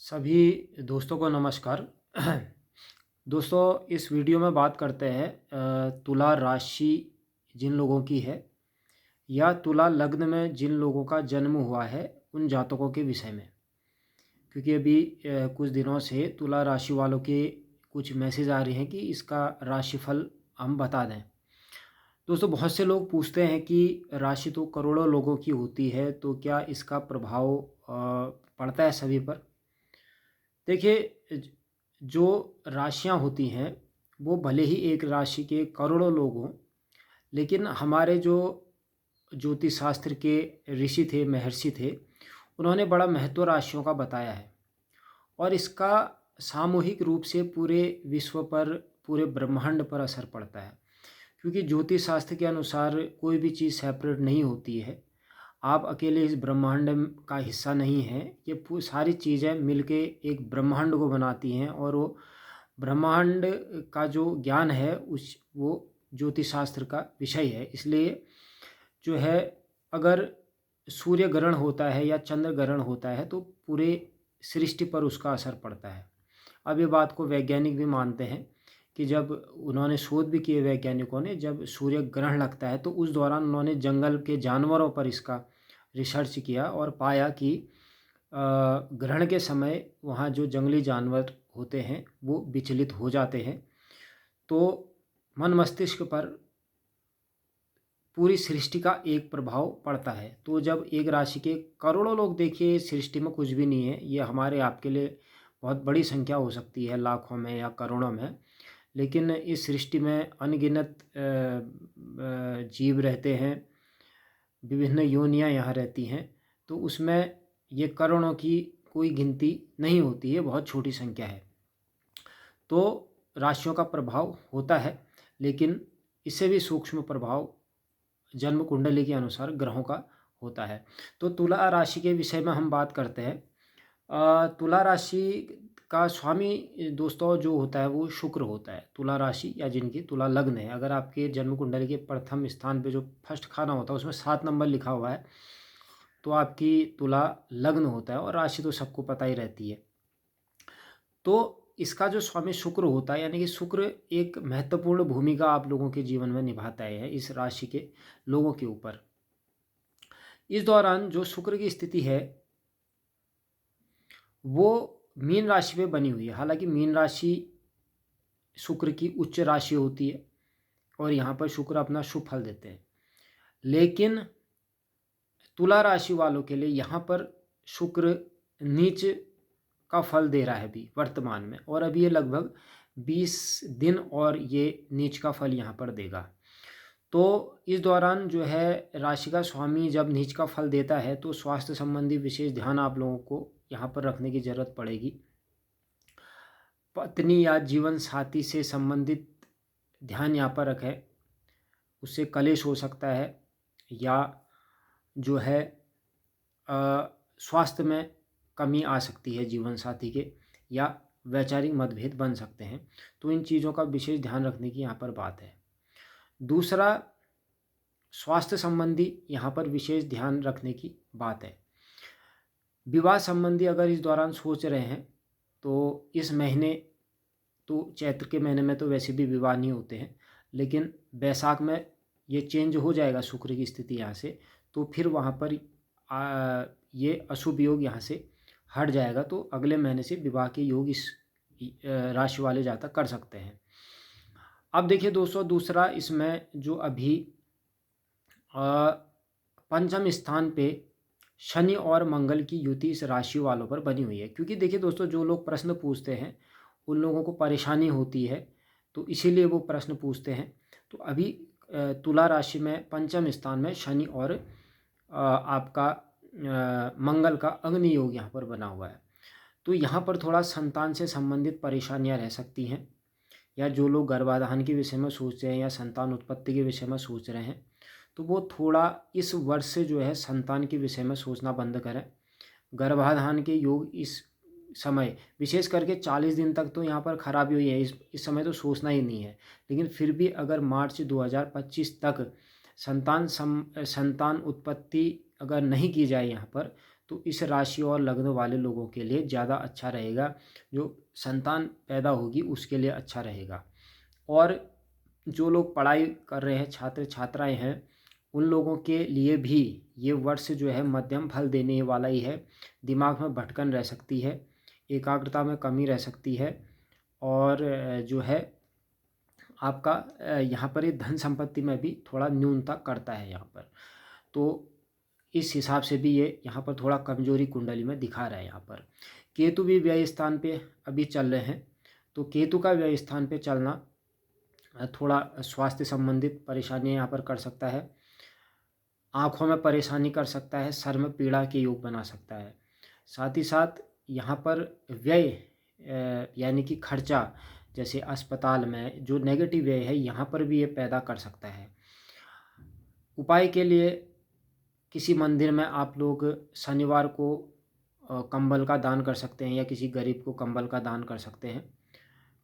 सभी दोस्तों को नमस्कार। दोस्तों, इस वीडियो में बात करते हैं तुला राशि जिन लोगों की है या तुला लग्न में जिन लोगों का जन्म हुआ है उन जातकों के विषय में। क्योंकि अभी कुछ दिनों से तुला राशि वालों के कुछ मैसेज आ रहे हैं कि इसका राशिफल हम बता दें। दोस्तों, बहुत से लोग पूछते हैं कि राशि तो करोड़ों लोगों की होती है, तो क्या इसका प्रभाव पड़ता है सभी पर? देखिए, जो राशियाँ होती हैं वो भले ही एक राशि के करोड़ों लोग हों, लेकिन हमारे जो ज्योतिष शास्त्र के ऋषि थे, महर्षि थे, उन्होंने बड़ा महत्व राशियों का बताया है। और इसका सामूहिक रूप से पूरे विश्व पर, पूरे ब्रह्मांड पर असर पड़ता है। क्योंकि ज्योतिष शास्त्र के अनुसार कोई भी चीज़ सेपरेट नहीं होती है। आप अकेले इस ब्रह्मांड का हिस्सा नहीं हैं। ये सारी चीज़ें मिलके एक ब्रह्मांड को बनाती हैं, और वो ब्रह्मांड का जो ज्ञान है वो ज्योतिष शास्त्र का विषय है। इसलिए जो है, अगर सूर्य ग्रहण होता है या चंद्र ग्रहण होता है तो पूरे सृष्टि पर उसका असर पड़ता है। अब ये बात को वैज्ञानिक भी मानते हैं कि जब उन्होंने शोध भी किए, वैज्ञानिकों ने, जब सूर्य ग्रहण लगता है तो उस दौरान उन्होंने जंगल के जानवरों पर इसका रिसर्च किया और पाया कि ग्रहण के समय वहाँ जो जंगली जानवर होते हैं वो विचलित हो जाते हैं। तो मन मस्तिष्क पर पूरी सृष्टि का एक प्रभाव पड़ता है। तो जब एक राशि के करोड़ों लोग, देखिए सृष्टि में कुछ भी नहीं है, ये हमारे आपके लिए बहुत बड़ी संख्या हो सकती है, लाखों में या करोड़ों में। लेकिन इस सृष्टि में अनगिनत जीव रहते हैं, विभिन्न योनियां यहाँ रहती हैं। तो उसमें ये करोड़ों की कोई गिनती नहीं होती है, बहुत छोटी संख्या है। तो राशियों का प्रभाव होता है, लेकिन इससे भी सूक्ष्म प्रभाव जन्म कुंडली के अनुसार ग्रहों का होता है। तो तुला राशि के विषय में हम बात करते हैं। तुला राशि का स्वामी दोस्तों जो होता है वो शुक्र होता है। तुला राशि या जिनकी तुला लग्न है, अगर आपके जन्म कुंडली के प्रथम स्थान पे जो फर्स्ट खाना होता है उसमें 7 नंबर लिखा हुआ है, तो आपकी तुला लग्न होता है। और राशि तो सबको पता ही रहती है। तो इसका जो स्वामी शुक्र होता है, यानी कि शुक्र एक महत्वपूर्ण भूमिका आप लोगों के जीवन में निभाता है इस राशि के लोगों के ऊपर। इस दौरान जो शुक्र की स्थिति है वो मीन राशि पे बनी हुई है। हालांकि मीन राशि शुक्र की उच्च राशि होती है और यहाँ पर शुक्र अपना शुभ फल देते हैं। लेकिन तुला राशि वालों के लिए यहाँ पर शुक्र नीच का फल दे रहा है अभी वर्तमान में, और अभी ये लगभग 20 दिन और ये नीच का फल यहाँ पर देगा। तो इस दौरान जो है, राशि का स्वामी जब नीच का फल देता है तो स्वास्थ्य संबंधी विशेष ध्यान आप लोगों को यहाँ पर रखने की ज़रूरत पड़ेगी। पत्नी या जीवन साथी से संबंधित ध्यान यहाँ पर रखें, उससे कलेश हो सकता है, या जो है स्वास्थ्य में कमी आ सकती है जीवन साथी के, या वैचारिक मतभेद बन सकते हैं। तो इन चीज़ों का विशेष ध्यान रखने की यहाँ पर बात है। दूसरा, स्वास्थ्य संबंधी यहाँ पर विशेष ध्यान रखने की बात है। विवाह संबंधी अगर इस दौरान सोच रहे हैं तो इस महीने, तो चैत्र के महीने में तो वैसे भी विवाह नहीं होते हैं, लेकिन बैसाख में ये चेंज हो जाएगा शुक्र की स्थिति यहाँ से, तो फिर वहाँ पर ये अशुभ योग यहाँ से हट जाएगा। तो अगले महीने से विवाह के योग इस राशि वाले जातक कर सकते हैं। अब देखिए दोस्तों, दूसरा इसमें जो अभी पंचम स्थान पे शनि और मंगल की युति इस राशि वालों पर बनी हुई है। क्योंकि देखिए दोस्तों, जो लोग प्रश्न पूछते हैं उन लोगों को परेशानी होती है, तो इसीलिए वो प्रश्न पूछते हैं। तो अभी तुला राशि में पंचम स्थान में शनि और आपका मंगल का अग्नि योग यहाँ पर बना हुआ है। तो यहाँ पर थोड़ा संतान से संबंधित परेशानियाँ रह सकती हैं, या जो लोग गर्भाधान के विषय में सोच रहे हैं या संतान उत्पत्ति के विषय में सोच रहे हैं, तो वो थोड़ा इस वर्ष से जो है संतान के विषय में सोचना बंद करें। गर्भाधान के योग इस समय, विशेष करके 40 दिन तक तो यहाँ पर खराबी हुई है, इस समय तो सोचना ही नहीं है। लेकिन फिर भी अगर मार्च 2025 तक संतान उत्पत्ति अगर नहीं की जाए यहाँ पर, तो इस राशि और लग्न वाले लोगों के लिए ज़्यादा अच्छा रहेगा। जो संतान पैदा होगी उसके लिए अच्छा रहेगा। और जो लोग पढ़ाई कर रहे हैं, छात्र छात्राएं हैं, उन लोगों के लिए भी ये वर्ष जो है मध्यम फल देने वाला ही है। दिमाग में भटकन रह सकती है, एकाग्रता में कमी रह सकती है, और जो है आपका यहाँ पर ये धन संपत्ति में भी थोड़ा न्यूनता करता है यहाँ पर। तो इस हिसाब से भी ये यहाँ पर थोड़ा कमजोरी कुंडली में दिखा रहा है। यहाँ पर केतु भी व्यय स्थान पे अभी चल रहे हैं, तो केतु का व्यय स्थान पे चलना थोड़ा स्वास्थ्य संबंधित परेशानियाँ यहाँ पर कर सकता है। आँखों में परेशानी कर सकता है, सर में पीड़ा के योग बना सकता है। साथ ही साथ यहाँ पर व्यय यानी कि खर्चा, जैसे अस्पताल में जो नेगेटिव व्यय है यहाँ पर भी ये पैदा कर सकता है। उपाय के लिए किसी मंदिर में आप लोग शनिवार को कंबल का दान कर सकते हैं, या किसी गरीब को कंबल का दान कर सकते हैं।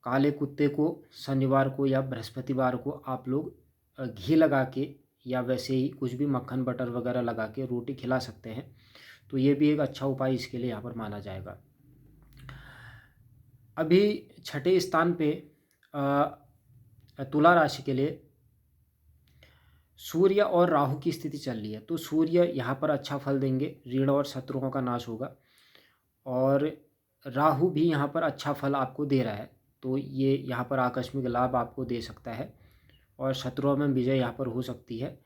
काले कुत्ते को शनिवार को या बृहस्पतिवार को आप लोग घी लगा के या वैसे ही कुछ भी मक्खन बटर वगैरह लगा के रोटी खिला सकते हैं। तो ये भी एक अच्छा उपाय इसके लिए यहाँ पर माना जाएगा। अभी छठे स्थान पे तुला राशि के लिए सूर्य और राहु की स्थिति चल रही है। तो सूर्य यहाँ पर अच्छा फल देंगे, ऋण और शत्रुओं का नाश होगा, और राहु भी यहाँ पर अच्छा फल आपको दे रहा है। तो ये यहाँ पर आकस्मिक लाभ आपको दे सकता है, और शत्रुओं में विजय यहाँ पर हो सकती है।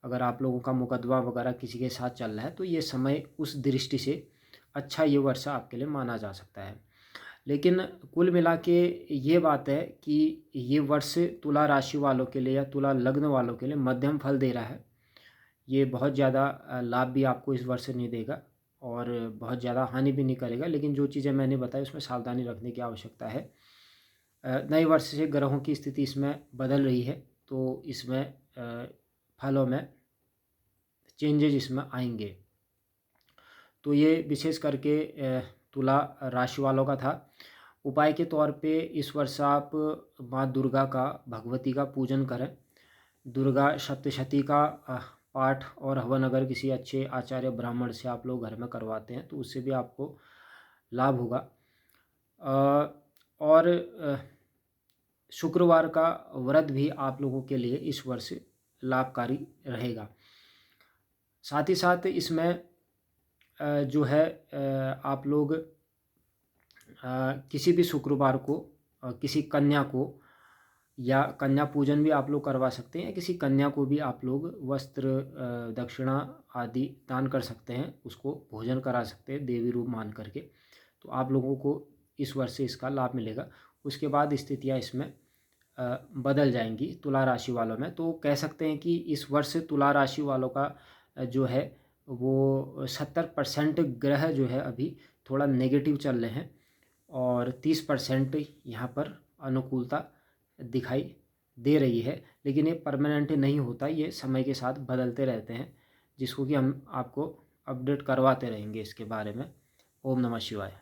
अगर आप लोगों का मुकदमा वगैरह किसी के साथ चल रहा है तो ये समय उस दृष्टि से अच्छा ये वर्ष आपके लिए माना जा सकता है। लेकिन कुल मिला के ये बात है कि ये वर्ष तुला राशि वालों के लिए या तुला लग्न वालों के लिए मध्यम फल दे रहा है। ये बहुत ज़्यादा लाभ भी आपको इस वर्ष नहीं देगा, और बहुत ज़्यादा हानि भी नहीं करेगा। लेकिन जो चीज़ें मैंने बताई उसमें सावधानी रखने की आवश्यकता है। नए वर्ष से ग्रहों की स्थिति इसमें बदल रही है, तो इसमें फलों में चेंजेज इसमें आएंगे। तो ये विशेष करके तुला राशि वालों का था। उपाय के तौर पे इस वर्ष आप माँ दुर्गा का, भगवती का पूजन करें। दुर्गा सप्तशती का पाठ और हवन अगर किसी अच्छे आचार्य ब्राह्मण से आप लोग घर में करवाते हैं तो उससे भी आपको लाभ होगा। और शुक्रवार का व्रत भी आप लोगों के लिए इस वर्ष लाभकारी रहेगा। साथ ही साथ इसमें जो है आप लोग किसी भी शुक्रवार को किसी कन्या को, या कन्या पूजन भी आप लोग करवा सकते हैं, किसी कन्या को भी आप लोग वस्त्र, दक्षिणा आदि दान कर सकते हैं, उसको भोजन करा सकते हैं देवी रूप मान करके। तो आप लोगों को इस वर्ष से इसका लाभ मिलेगा। उसके बाद स्थितियाँ इसमें बदल जाएंगी तुला राशि वालों में। तो कह सकते हैं कि इस वर्ष तुला राशि वालों का जो है वो 70% ग्रह जो है अभी थोड़ा नेगेटिव चल रहे हैं, और 30% यहाँ पर अनुकूलता दिखाई दे रही है। लेकिन ये परमानेंट नहीं होता, ये समय के साथ बदलते रहते हैं, जिसको कि हम आपको अपडेट करवाते रहेंगे इसके बारे में। ओम नमः शिवाय।